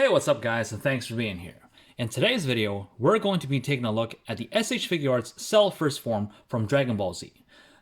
Hey, what's up guys, and thanks for being here. In today's video, we're going to be taking a look at the SH Figuarts Cell First Form from Dragon Ball Z.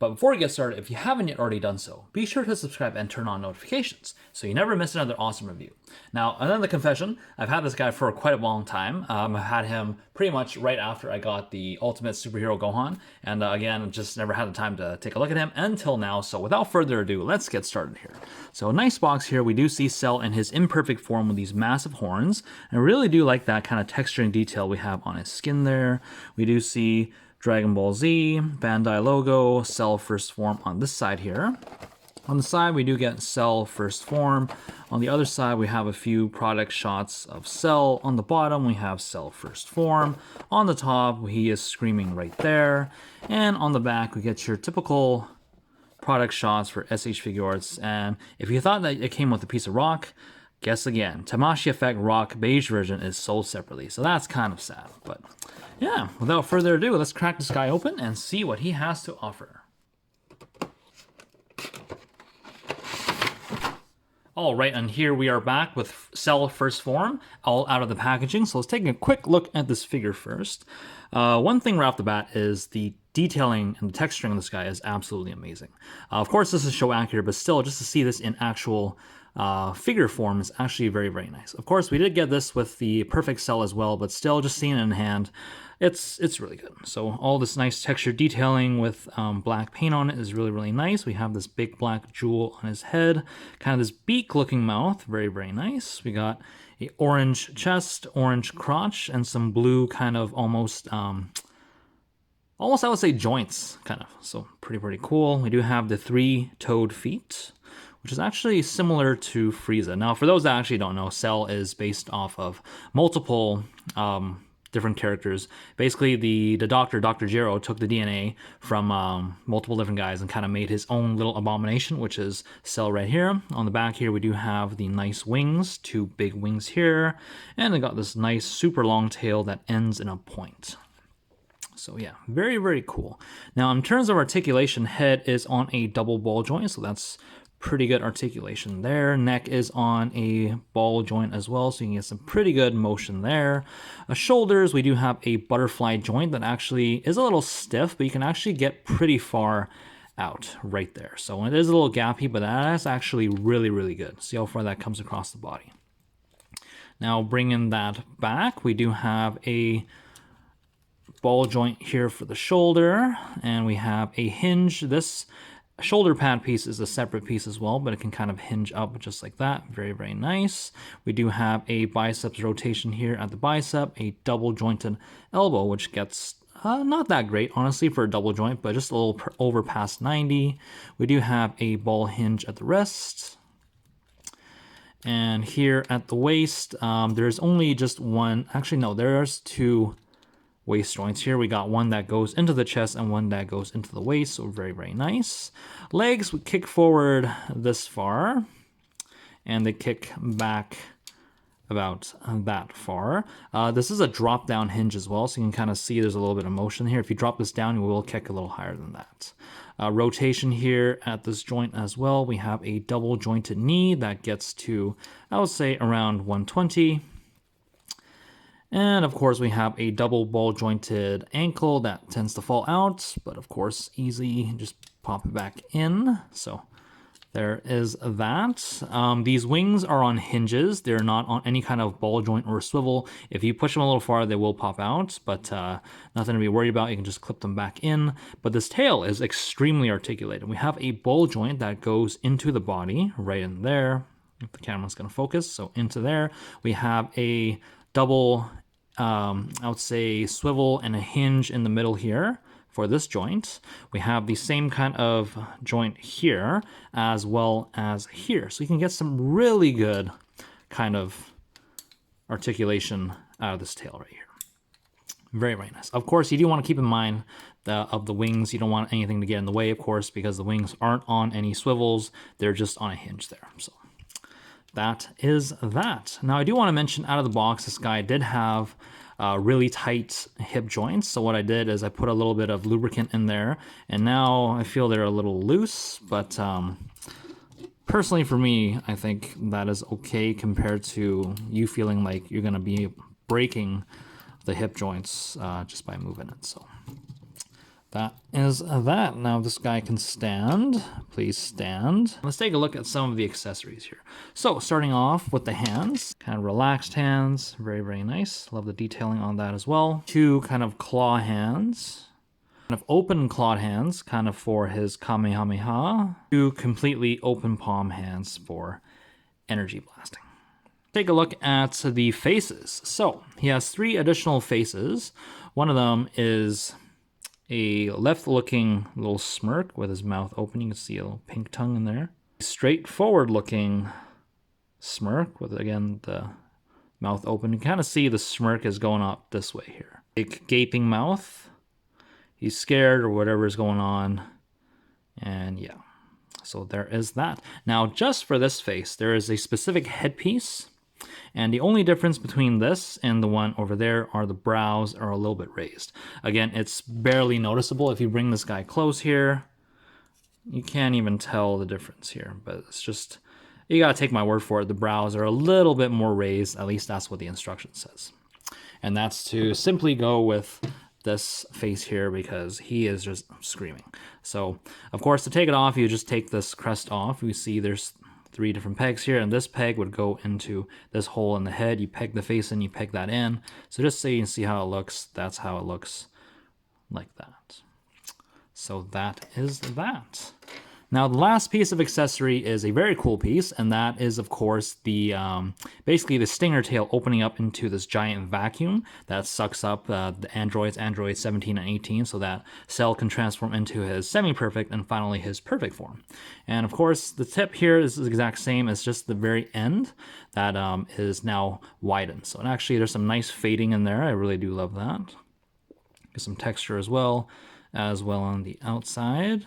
But before we get started, if you haven't yet already done so, be sure to subscribe and turn on notifications so you never miss another awesome review. Now, another confession, I've had this guy for quite a long time. I've had him pretty much right after I got the Ultimate Superhero Gohan, and again, just never had the time to take a look at him until now, so without further ado, let's get started here. So, nice box here, we do see Cell in his imperfect form with these massive horns, and I really do like that kind of texture and detail we have on his skin there. We do see Dragon Ball Z, Bandai logo, Cell First Form on this side here. On the side, we do get Cell First Form. On the other side, we have a few product shots of Cell. On the bottom, we have Cell First Form. On the top, he is screaming right there. And on the back, we get your typical product shots for SH Figuarts. And if you thought that it came with a piece of rock, guess again. Tamashi Effect Rock beige version is sold separately, so that's kind of sad. But yeah, without further ado, let's crack this guy open and see what he has to offer. All right, and here we are back with Cell First Form, all out of the packaging. So let's take a quick look at this figure first. One thing right off the bat is the detailing and the texturing of this guy is absolutely amazing. Of course, this is show accurate, but still, just to see this in actual figure form is actually very, very nice. Of course, we did get this with the perfect Cell as well, but still, just seeing it in hand, it's really good. So all this nice texture detailing with black paint on it is really, really nice. We have this big black jewel on his head, kind of this beak-looking mouth, very, very nice. We got a orange chest, orange crotch, and some blue kind of almost I would say joints, kind of. So pretty cool. We do have the three-toed feet, which is actually similar to Frieza. Now, for those that actually don't know, Cell is based off of multiple different characters. Basically, the doctor, Dr. Gero, took the DNA from multiple different guys and kind of made his own little abomination, which is Cell right here. On the back here, we do have the nice wings, two big wings here, and they got this nice super long tail that ends in a point. So yeah, very, very cool. Now, in terms of articulation, head is on a double ball joint, so that's pretty good articulation there. Neck is on a ball joint as well, so you can get some pretty good motion there. Shoulders, we do have a butterfly joint that actually is a little stiff, but you can actually get pretty far out right there. So it is a little gappy, but that's actually really, really good. See how far that comes across the body. Now, bringing that back, we do have a ball joint here for the shoulder, and we have a hinge. This shoulder pad piece is a separate piece as well, but it can kind of hinge up just like that. Very, very nice. We do have a biceps rotation here at the bicep, a double jointed elbow, which gets not that great, honestly, for a double joint, but just a little over past 90. We do have a ball hinge at the wrist. And here at the waist, there's only just one. Actually, no, there's two waist joints here. We got one that goes into the chest and one that goes into the waist, so very, very nice. Legs, we kick forward this far, and they kick back about that far. This is a drop-down hinge as well, so you can kind of see there's a little bit of motion here. If you drop this down, you will kick a little higher than that. Rotation here at this joint as well. We have a double jointed knee that gets to, I would say, around 120. And of course, we have a double ball jointed ankle that tends to fall out, but of course, easy, just pop it back in. So there is that. These wings are on hinges. They're not on any kind of ball joint or swivel. If you push them a little far, they will pop out, but nothing to be worried about. You can just clip them back in. But this tail is extremely articulated. We have a ball joint that goes into the body right in there. If the camera's going to focus, so into there. We have a double, I would say, swivel and a hinge in the middle here for this joint. We have the same kind of joint here as well as here. So you can get some really good kind of articulation out of this tail right here. Very, very nice. Of course, you do want to keep in mind of the wings. You don't want anything to get in the way, of course, because the wings aren't on any swivels. They're just on a hinge there. So that is that. Now, I do want to mention out of the box, this guy did have really tight hip joints. So what I did is I put a little bit of lubricant in there, and now I feel they're a little loose, but personally for me, I think that is okay compared to you feeling like you're going to be breaking the hip joints just by moving it. So that is that. Now this guy can stand. Please stand. Let's take a look at some of the accessories here. So starting off with the hands, kind of relaxed hands, very, very nice. Love the detailing on that as well. 2 kind of claw hands. Kind of open clawed hands, kind of for his Kamehameha. 2 completely open palm hands for energy blasting. Take a look at the faces. So he has 3 additional faces. One of them is a left-looking little smirk with his mouth open. You can see a little pink tongue in there. Straightforward-looking smirk with, again, the mouth open. You can kind of see the smirk is going up this way here. Big gaping mouth. He's scared or whatever is going on. And yeah, so there is that. Now, just for this face, there is a specific headpiece. And the only difference between this and the one over there are the brows are a little bit raised. Again, it's barely noticeable. If you bring this guy close here, you can't even tell the difference here. But it's just, you gotta take my word for it. The brows are a little bit more raised. At least that's what the instruction says. And that's to simply go with this face here because he is just screaming. So, of course, to take it off, you just take this crest off. You see there's 3 different pegs here, and this peg would go into this hole in the head. You peg the face in, you peg that in. So just so you can see how it looks, that's how it looks, like that. So that is that. Now, the last piece of accessory is a very cool piece, and that is, of course, the basically the stinger tail opening up into this giant vacuum that sucks up the androids, Android 17 and 18, so that Cell can transform into his semi-perfect and finally his perfect form. And, of course, the tip here is the exact same as just the very end that is now widened. So, and actually, there's some nice fading in there. I really do love that. Get some texture as well on the outside.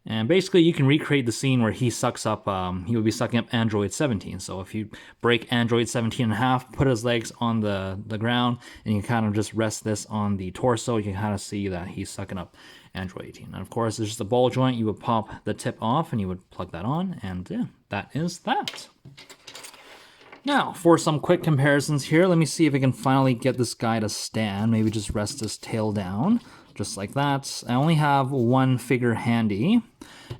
And basically, you can recreate the scene where he sucks up, he would be sucking up Android 17. So if you break Android 17 in half, put his legs on the ground, and you kind of just rest this on the torso, you can kind of see that he's sucking up Android 18. And of course, there's just a ball joint. You would pop the tip off, and you would plug that on, and yeah, that is that. Now, for some quick comparisons here, let me see if I can finally get this guy to stand. Maybe just rest his tail down. Just like that. I only have 1 figure handy,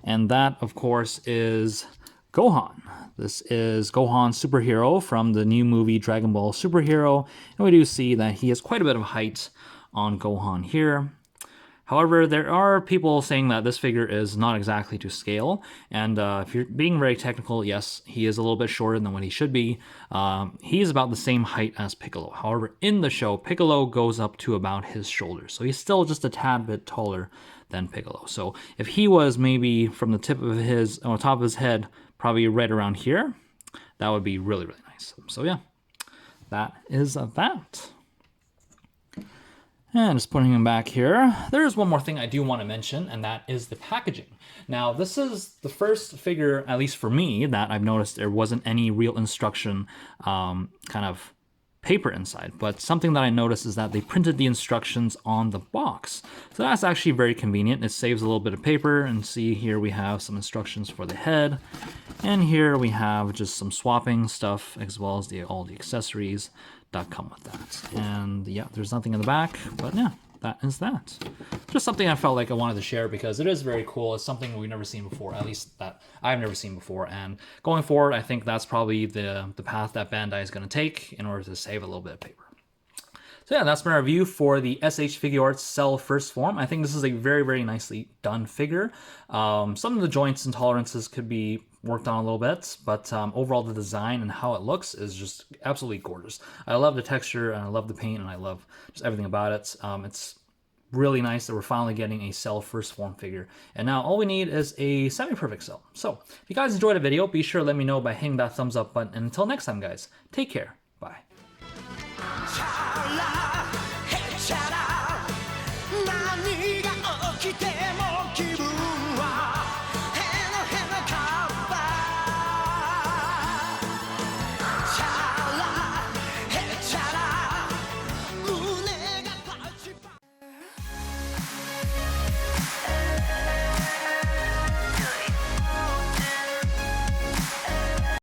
and that, of course, is Gohan. This is Gohan Superhero from the new movie Dragon Ball Superhero, and we do see that he has quite a bit of height on Gohan here. However, there are people saying that this figure is not exactly to scale, and if you're being very technical, yes, he is a little bit shorter than what he should be. He is about the same height as Piccolo. However, in the show, Piccolo goes up to about his shoulders, so he's still just a tad bit taller than Piccolo. So if he was maybe from the tip of his, or top of his head, probably right around here, that would be really, really nice. So yeah, that is that. And just putting him back here, there's one more thing I do want to mention, and that is the packaging. Now, this is the first figure, at least for me, that I've noticed there wasn't any real instruction kind of paper inside. But something that I noticed is that they printed the instructions on the box. So that's actually very convenient. It saves a little bit of paper. And see, here we have some instructions for the head. And here we have just some swapping stuff, as well as all the accessories that come with that. And yeah, there's nothing in the back, but yeah, that is that. Just something I felt like I wanted to share because it is very cool. It's something we've never seen before, at least that I've never seen before. And going forward, I think that's probably the path that Bandai is going to take in order to save a little bit of paper. So yeah, that's my review for the SH Figuarts Cell First Form. I think this is a very, very nicely done figure. Some of the joints and tolerances could be worked on a little bit, but overall the design and how it looks is just absolutely gorgeous. I love the texture, and I love the paint, and I love just everything about it. It's really nice that we're finally getting a Cell First Form figure, and now all we need is a semi-perfect Cell. So if you guys enjoyed the video, be sure to let me know by hitting that thumbs up button, and until next time, guys, take care. Bye.